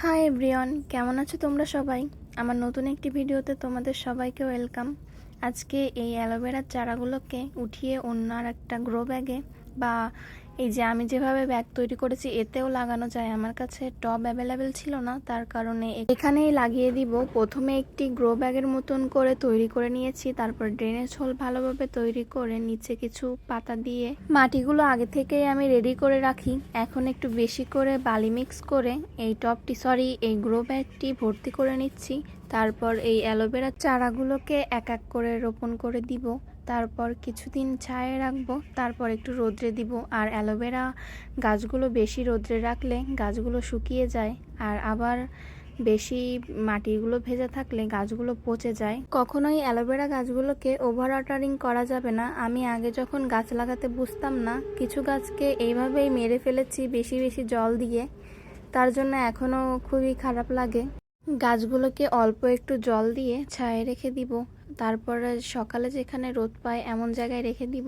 Hi everyone, কেমন আছো তোমরা সবাই? আমার নতুন একটি ভিডিওতে তোমাদের সবাইকে ওয়েলকাম। আজকে এই অ্যালোভেরার চারাগুলোকে উঠিয়ে অন্য আর একটা গ্রো ব্যাগে বা এই যে আমি যেভাবে ব্যাগ তৈরি করেছি এতেও লাগানো যায়। আমার কাছে টব অ্যাভেলেবেল ছিল না, তার কারণে এখানেই লাগিয়ে দিব। প্রথমে একটি গ্রো ব্যাগের মতন করে তৈরি করে নিয়েছি, তারপর ড্রেনেজ হোল ভালোভাবে তৈরি করে নিচে কিছু পাতা দিয়ে মাটিগুলো আগে থেকেই আমি রেডি করে রাখি। এখন একটু বেশি করে বালি মিক্স করে এই গ্রো ব্যাগটি ভর্তি করে নিচ্ছি। তারপর এই অ্যালোভেরার চারাগুলোকে এক এক করে রোপণ করে দিব। তারপর কিছুদিন ছায়ায় রাখবো, তারপর একটু রোদ্রে দিব। আর অ্যালোভেরা গাছগুলো বেশি রোদ্রে রাখলে গাছগুলো শুকিয়ে যায়, আর আবার বেশি মাটিগুলো ভেজা থাকলে গাছগুলো পচে যায়। কখনোই অ্যালোভেরা গাছগুলোকে ওভার ওয়াটারিং করা যাবে না। আমি আগে যখন গাছ লাগাতে বুঝতাম না, কিছু গাছকে এইভাবেই মেরে ফেলেছি বেশি বেশি জল দিয়ে। তার জন্য এখনও খুবই খারাপ লাগে। গাছগুলোকে অল্প একটু জল দিয়ে ছায়ায় রেখে দিব, তারপরে সকালে যেখানে রোদ পায় এমন জায়গায় রেখে দিব।